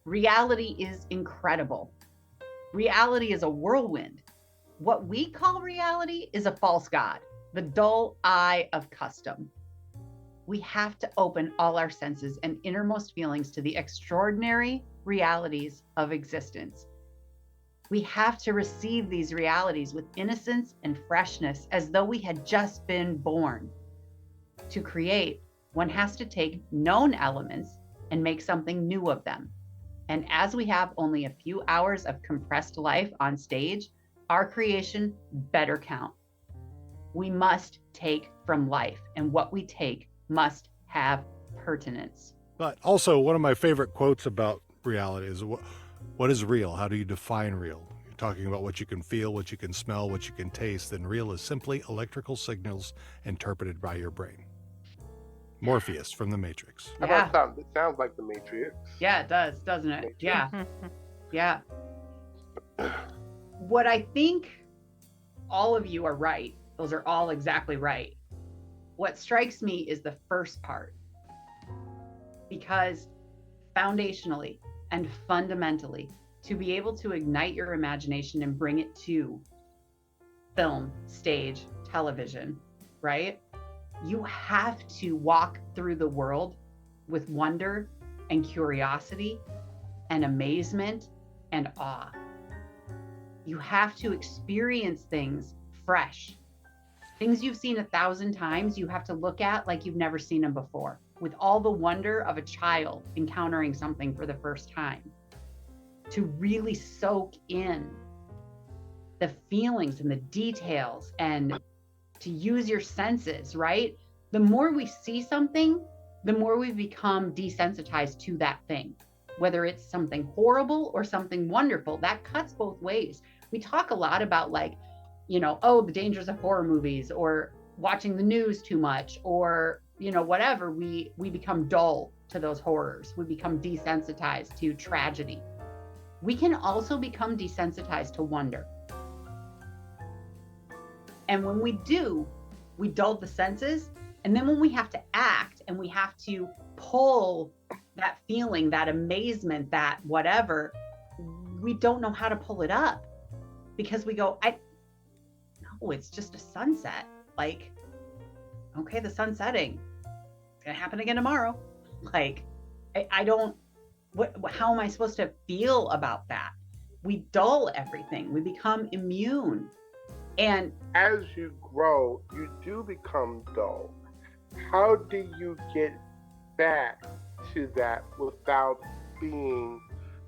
Reality is incredible. Reality is a whirlwind. What we call reality is a false god, the dull eye of custom. We have to open all our senses and innermost feelings to the extraordinary realities of existence. We have to receive these realities with innocence and freshness as though we had just been born. To create, one has to take known elements and make something new of them. And as we have only a few hours of compressed life on stage, our creation better count. We must take from life, and what we take must have pertinence. But also, one of my favorite quotes about reality is what is real? How do you define real? You're talking about what you can feel, what you can smell, what you can taste, and real is simply electrical signals interpreted by your brain. Morpheus from The Matrix. Yeah. It sounds like The Matrix. Yeah, it does, doesn't it? Yeah. Yeah. What I think, all of you are right. Those are all exactly right. What strikes me is the first part, because foundationally and fundamentally, to be able to ignite your imagination and bring it to film, stage, television, right? You have to walk through the world with wonder and curiosity and amazement and awe. You have to experience things fresh. Things you've seen 1,000 times, you have to look at like you've never seen them before, with all the wonder of a child encountering something for the first time. To really soak in the feelings and the details and to use your senses, right? The more we see something, the more we become desensitized to that thing, whether it's something horrible or something wonderful. That cuts both ways. We talk a lot about like, the dangers of horror movies or watching the news too much or, whatever. We become dull to those horrors. We become desensitized to tragedy. We can also become desensitized to wonder. And when we do, we dull the senses. And then when we have to act and we have to pull that feeling, that amazement, that whatever, we don't know how to pull it up because we go, no, it's just a sunset. Like, okay, the sun's setting. It's going to happen again tomorrow. Like, how am I supposed to feel about that? We dull everything. We become immune. And as you grow, you do become dull. How do you get back to that without being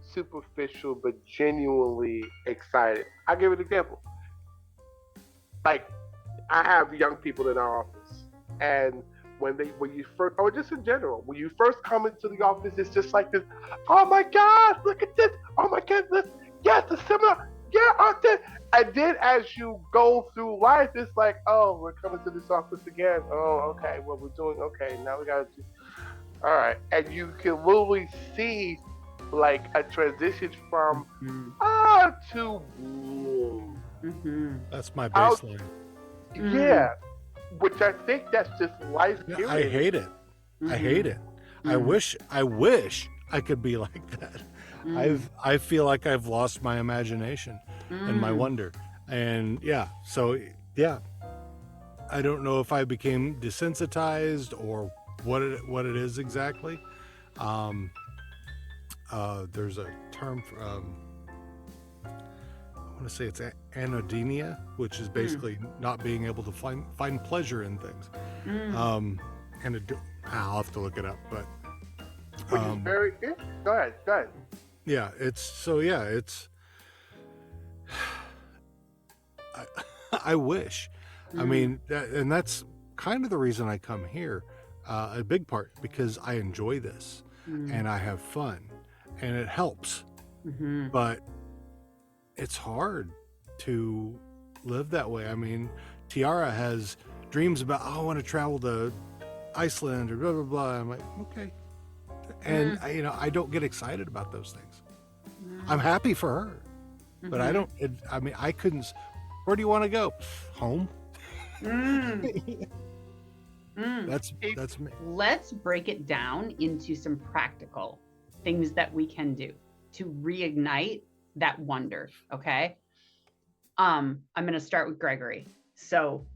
superficial but genuinely excited? I'll give an example. Like, I have young people in our office, and when you first, or just in general, when you first come into the office, it's just like this. Oh my God, look at this! Oh my goodness, yes, the seminar, yeah, this. And then as you go through life, it's like, oh, we're coming to this office again. Oh, okay, well, we're doing okay. Now we gotta do. All right, and you can literally see like a transition from to. That's my baseline. Yeah, which I think that's just life. Yeah, I hate it. I hate it. I wish I could be like that. I feel like I've lost my imagination and my wonder. And I don't know if I became desensitized or what it is exactly. There's a term for, I want to say it's anhedonia, which is basically not being able to find pleasure in things. I'll have to look it up, but which is very go ahead. Yeah, it's I wish. I mean, and that's kind of the reason I come here, a big part, because I enjoy this and I have fun and it helps. But it's hard to live that way. I mean, Tiara has dreams about, I want to travel to Iceland or blah, blah, blah. I'm like, okay. And I don't get excited about those things. I'm happy for her, but I don't, I couldn't, where do you want to go? Home. That's me. Let's break it down into some practical things that we can do. to reignite that wonder. Okay. I'm going to start with Gregory. So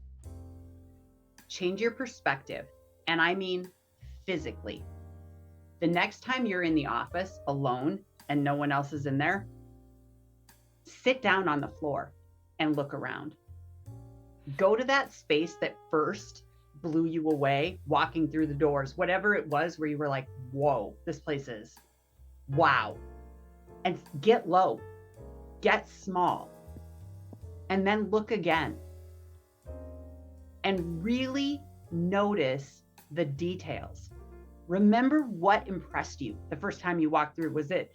change your perspective. And I mean physically. The next time you're in the office alone and no one else is in there, sit down on the floor and look around. Go to that space that first blew you away, walking through the doors, whatever it was where you were like, whoa, this place is wow. And get low, get small, and then look again. And really notice the details. Remember what impressed you the first time you walked through. Was it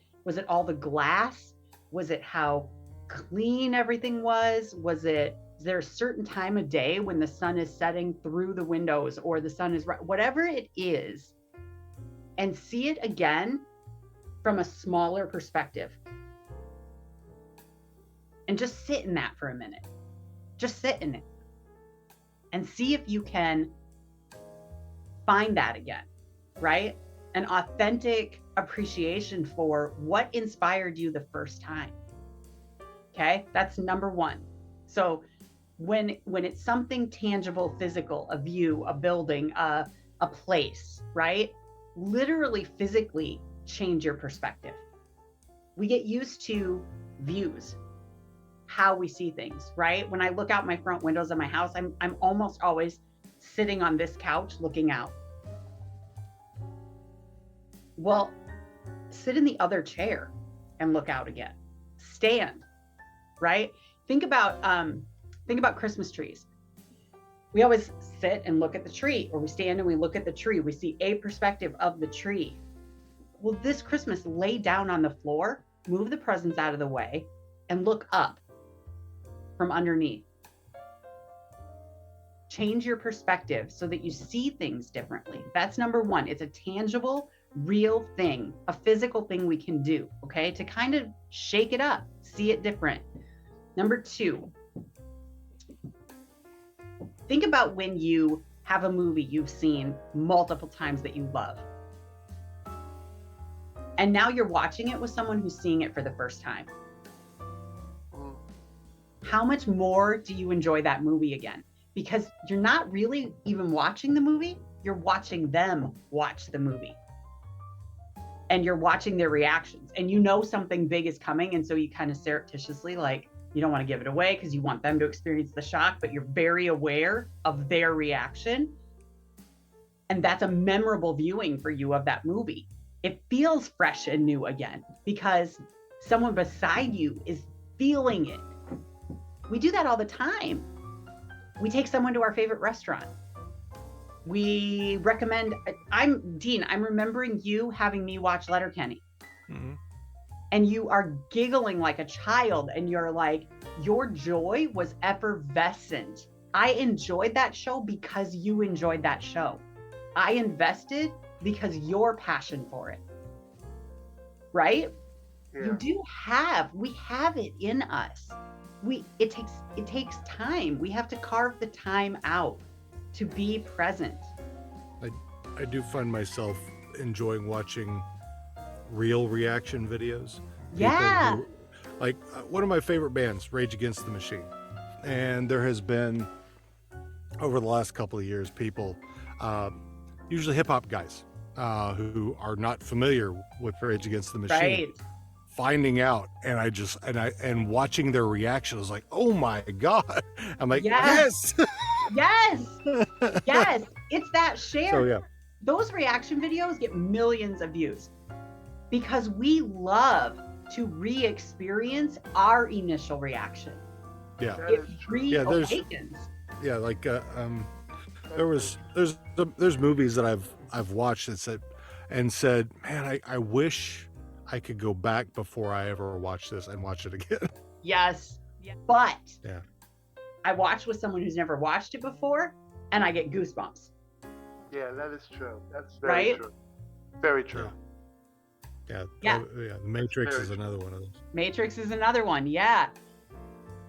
all the glass? Was it how clean everything was? Is there a certain time of day when the sun is setting through the windows or the sun is whatever it is, and see it again from a smaller perspective. And just sit in that for a minute. Just sit in it and see if you can find that again, right? An authentic appreciation for what inspired you the first time. Okay, that's number one. So when it's something tangible, physical, a view, a building, a place, right? Literally physically change your perspective. We get used to views, how we see things, right? When I look out my front windows of my house, I'm almost always sitting on this couch looking out. Well, sit in the other chair and look out again. Stand, right? Think about Christmas trees. We always sit and look at the tree, or we stand and we look at the tree. We see a perspective of the tree. Well, this Christmas, lay down on the floor, move the presents out of the way, and look up from underneath. Change your perspective so that you see things differently. That's number one. It's a tangible, real thing, a physical thing we can do, okay, to kind of shake it up, see it different. Number two, think about when you have a movie you've seen multiple times that you love. And now you're watching it with someone who's seeing it for the first time. How much more do you enjoy that movie again? Because you're not really even watching the movie, you're watching them watch the movie. And you're watching their reactions. And you know something big is coming, and so you kind of surreptitiously, like, you don't want to give it away because you want them to experience the shock, but you're very aware of their reaction. And that's a memorable viewing for you of that movie. It feels fresh and new again because someone beside you is feeling it. We do that all the time. We take someone to our favorite restaurant. We recommend, Dean, I'm remembering you having me watch Letterkenny. Mm-hmm. And you are giggling like a child, and you're like, your joy was effervescent. I enjoyed that show because you enjoyed that show. I invested because your passion for it. Right? Yeah. We have it in us. It takes time. We have to carve the time out to be present. I do find myself enjoying watching real reaction videos. Yeah. Like one of my favorite bands, Rage Against the Machine. And there has been, over the last couple of years, people, usually hip hop guys, who are not familiar with Rage Against the Machine. Right. Finding out, and watching their reaction, I was like, oh my God. I'm like, yes. Yes. Yes. It's that share. So, yeah. Those reaction videos get millions of views because we love to re-experience our initial reaction. Yeah. It reawakens. Yeah, like there's movies that I've watched that said, man, I wish I could go back before I ever watch this and watch it again. Yes. But yeah, I watched with someone who's never watched it before, and I get goosebumps. Yeah, that is true. That's very true. Very true. Yeah. The Matrix is another one of those. Matrix is another one. Yeah.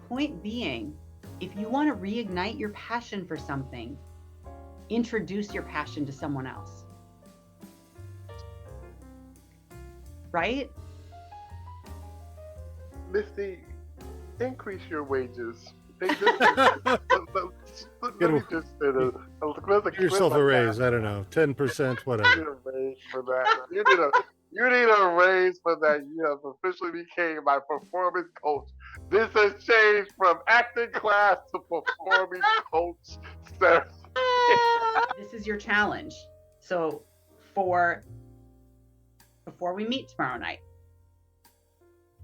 Point being, if you want to reignite your passion for something, introduce your passion to someone else. Right? Misty, increase your wages. Let me just say this. Give yourself a raise. I don't know, 10%, whatever. You need a raise for that. You need a raise for that. You have officially became my performance coach. This has changed from acting class to performance coach. This is your challenge. So before we meet tomorrow night,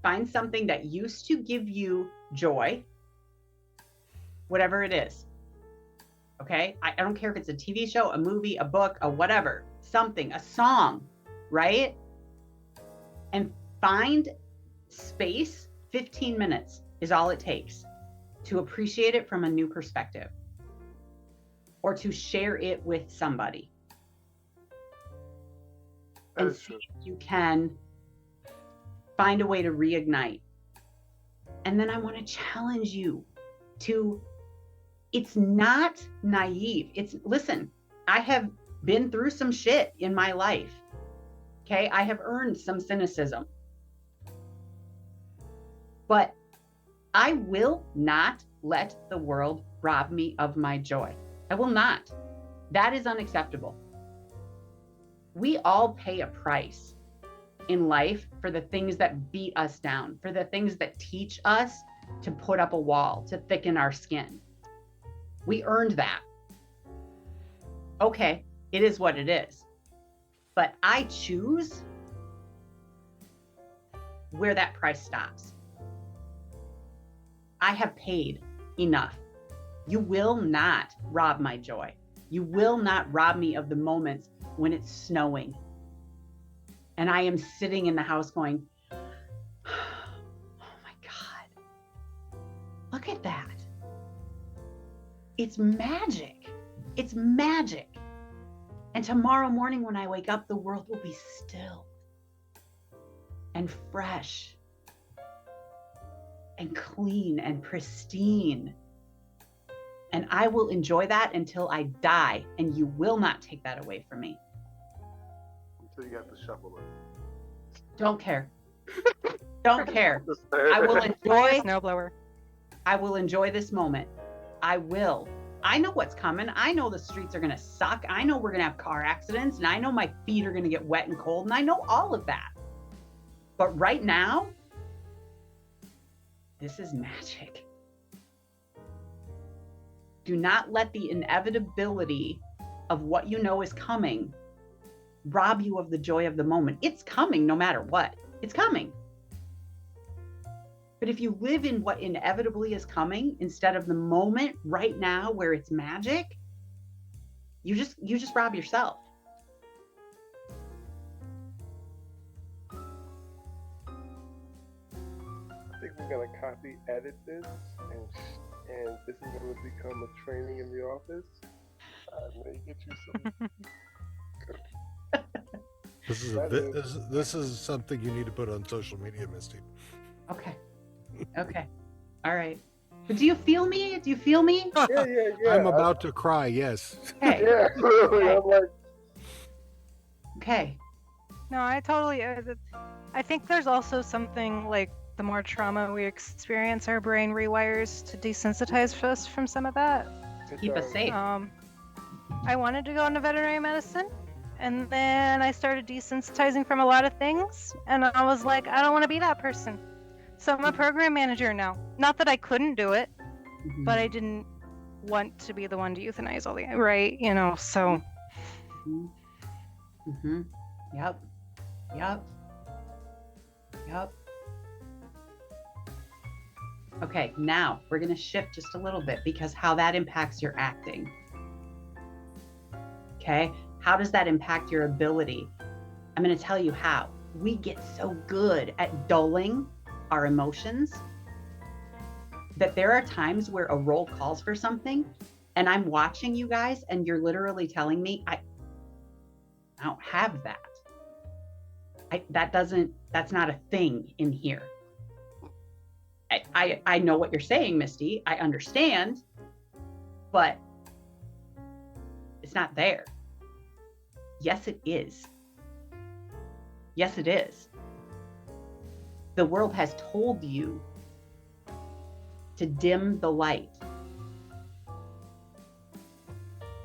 find something that used to give you joy, whatever it is. Okay? I don't care if it's a TV show, a movie, a book, a whatever, something, a song, right? And find space. 15 minutes is all it takes to appreciate it from a new perspective or to share it with somebody. And see if you can find a way to reignite. And then I want to challenge you to, it's not naive. Listen, I have been through some shit in my life. Okay. I have earned some cynicism, but I will not let the world rob me of my joy. I will not. That is unacceptable. We all pay a price in life for the things that beat us down, for the things that teach us to put up a wall, to thicken our skin. We earned that. Okay, it is what it is. But I choose where that price stops. I have paid enough. You will not rob my joy. You will not rob me of the moments when it's snowing and I am sitting in the house going, oh my God, look at that. It's magic. It's magic. And tomorrow morning when I wake up, the world will be still and fresh and clean and pristine. And I will enjoy that until I die, and you will not take that away from me. Until you have to shuffle it. Don't care. Don't care. I will enjoy snowblower. I will enjoy this moment. I will. I know what's coming. I know the streets are going to suck. I know we're going to have car accidents, and I know my feet are going to get wet and cold, and I know all of that. But right now, this is magic. Do not let the inevitability of what you know is coming rob you of the joy of the moment. It's coming no matter what. It's coming. But if you live in what inevitably is coming instead of the moment right now where it's magic, you just rob yourself. I think we're gonna copy edit this and this is going to become a training in the office. Let me get you some. This is something you need to put on social media, Misty. Okay. All right. But do you feel me? Do you feel me? Yeah. I'm about to cry. Yes. Okay. Yeah, really. I'm like. Okay. No, I totally. I think there's also something like the more trauma we experience, our brain rewires to desensitize us from some of that. Keep us safe. I wanted to go into veterinary medicine, and then I started desensitizing from a lot of things, and I was like, I don't want to be that person. So I'm a program manager now. Not that I couldn't do it, but I didn't want to be the one to euthanize all the right, so. Yep. Okay, now we're going to shift just a little bit because how that impacts your acting. Okay, how does that impact your ability? I'm going to tell you how. We get so good at dulling our emotions that there are times where a role calls for something and I'm watching you guys and you're literally telling me, I don't have that. That's not a thing in here. I know what you're saying, Misty. I understand, but it's not there. Yes, it is. Yes, it is. The world has told you to dim the light.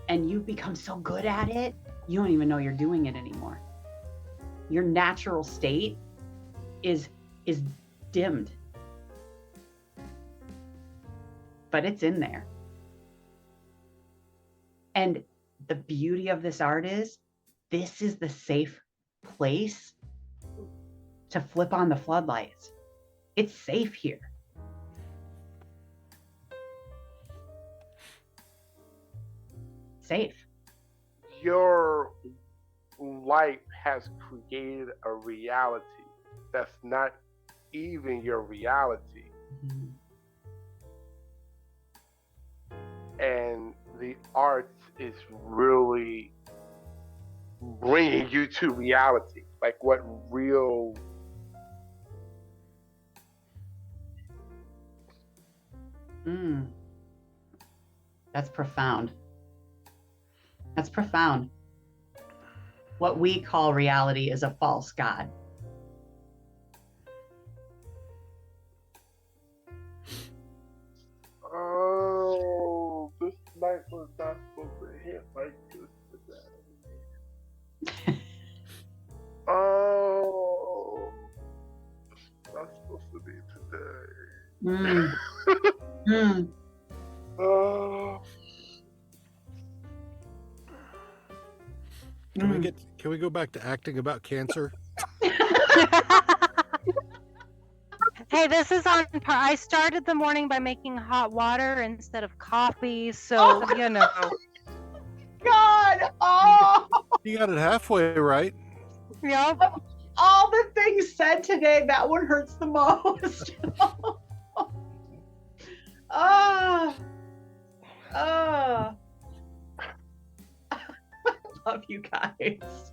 And you've become so good at it, you don't even know you're doing it anymore. Your natural state is dimmed. But it's in there. And the beauty of this art is, this is the safe place to flip on the floodlights. It's safe here. Safe. Your light has created a reality that's not even your reality. Mhm. And the arts is really bringing you to reality, like what real. That's profound. That's profound. What we call reality is a false god. Oh, this night was not supposed to hit like this today. Oh, it's not supposed to be today. Oh. Can we go back to acting about cancer? Hey, this is on par. I started the morning by making hot water instead of coffee, so you know. God, oh, You got it halfway right. Yep. all the things said today, that one hurts the most. Ah, ah. I love you guys.